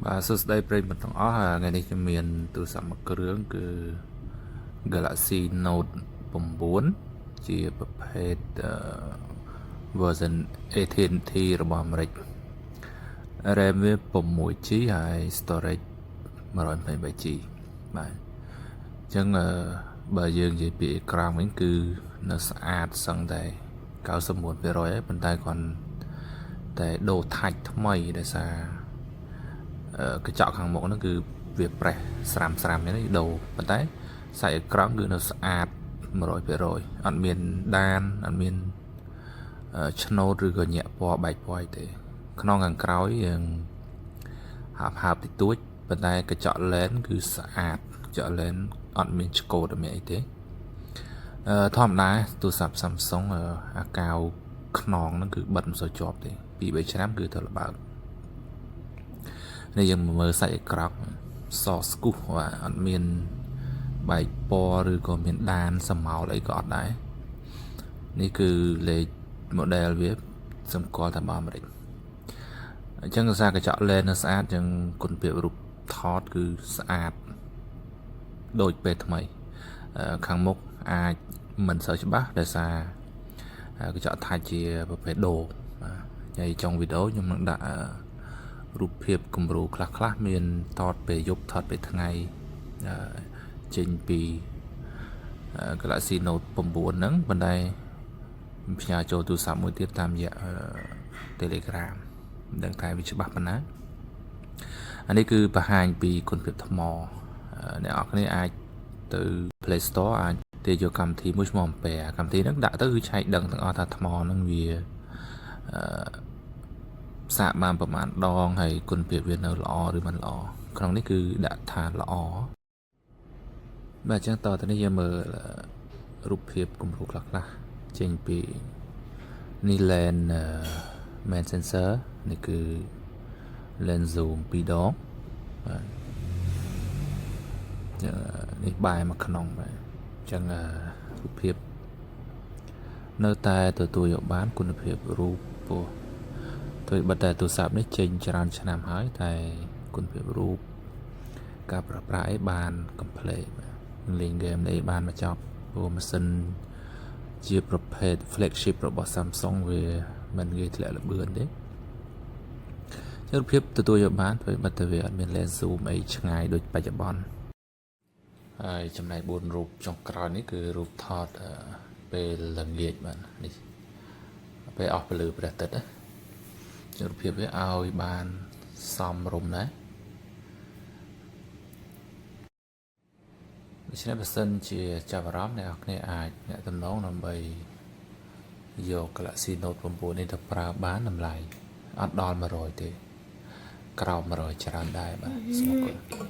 Bà sơ đây bây mình thằng ó ngày nay cho miền từ sắm một cái rướng cứ Galaxy Note 9 ជាប្រភេទ version 18T របស់អាមេរិក RAM វា 6GB ហើយ storage 128GB បាទអញ្ចឹងបើយើងនិយាយពីអេក្រង់វិញគឺនៅស្អាតសឹងតែ 99% ហើយប៉ុន្តែគ្រាន់តែដូរថាច់ថ្មីដោយសារកញ្ចក់ខាងមុខហ្នឹងគឺវាប្រេះស្រាំនេះដូរប៉ុន្តែសាច់អេក្រង់គឺនៅស្អាត 100% អត់មានដានអត់មានឆ្នូតឬក៏ញាក់ពណ៌បែកពណ៌អីទេក្នុងខាងក្រោយយើងហាប់តិចតួចប៉ុន្តែកញ្ចក់លែនគឺស្អាតកញ្ចក់លែនអត់មានឆ្កូតអត់មានអីទេធម្មតាទូរស័ព្ទ Samsung អាកាវខ្នងហ្នឹងគឺបិទមិនសូវជាប់ទេ2-3ឆ្នាំគឺទៅល្បើកនេះយើងមើលសាច់អេក្រង់សស្គុះអត់មានបែកពណ៌ឬក៏មានដានសម្ោលអីក៏អត់ដែរនេះគឺលេខ model វាសម្គាល់តាមអាមេរិកអញ្ចឹងដោយសារកញ្ចក់លែននៅស្អាតអញ្ចឹងគុណភាពរូបថតគឺស្អាតដូចពេលថ្មីខាងមុខអាចមិនសូវច្បាស់ដោយសារកញ្ចក់ថាច់ជាប្រភេទដូរហើយtrongវីដេអូខ្ញុំនឹងដាក់រូបភាពគំរូខ្លះមានថតពេលយប់ថតពេលថ្ងៃចេញពី Galaxy Note 9 ហ្នឹងប៉ុន្តែផ្ញើចូលទូរស័ព្ទមួយទៀតតាមរយៈ Telegram មិនដឹងថាវាច្បាស់ប៉ុណ្ណាអានេះគឺបង្ហាញពីគុណភាពថ្មអ្នកនរគ្នាអាចទៅ Play Store អាចទាញយកកម្មវិធីមួយឈ្មោះ Ampere កម្មវិធីហ្នឹងដាក់ទៅគឺឆែកដឹងទាំងអស់ថាថ្មហ្នឹងវាសាកបានប្រហែលដងហើយគុណភាពវានៅល្អឬមិនល្អក្នុងនេះគឺដាក់ថាល្អបាទអញ្ចឹងតទៅនេះយើងមើលរូបភាពគំរូខ្លះចេញពីនេះ lens main sensor នេះគឺ lens zoom 2 ដងបាទនេះបែរមកក្នុងបាទអញ្ចឹងរូបភាពនៅតែទទួលយកបានគុណភាពរូបពោះទោះបីតែទូរស័ព្ទនេះចេញច្រើនឆ្នាំហើយតែគុណភាពរូបការប្រើប្រាស់អីបាន complete លេងហ្គេមនេះបានមកចប់ព្រោះម៉ាស៊ីនជាប្រភេទ flagship របស់ Samsung វាមិនងាយធ្លាក់ល្បឿនទេរូបភាពទទួលយកបានព្រោះបើតែវាអត់មាន lens zoom អីឆ្ងាយដូចបច្ចុប្បន្នហើយចំណែក4រូបចុងក្រោយនេះគឺរូបថតពេលល្ងាចបាទនេះពេលអស់ពលឺព្រះអាទិត្យណារូបភាពវាឲ្យបានសមរម្យណាស់ដូច្នេះបើសិនជាចាប់អារម្មណ៍អ្នកនរគ្នាអាចអ្នកតំណងដើម្បីយក Galaxy Note 9 នេះទៅប្រើបានតម្លៃអត់ដល់100ទេក្រោម100ច្រើនដែរបាទសូមអរគុណ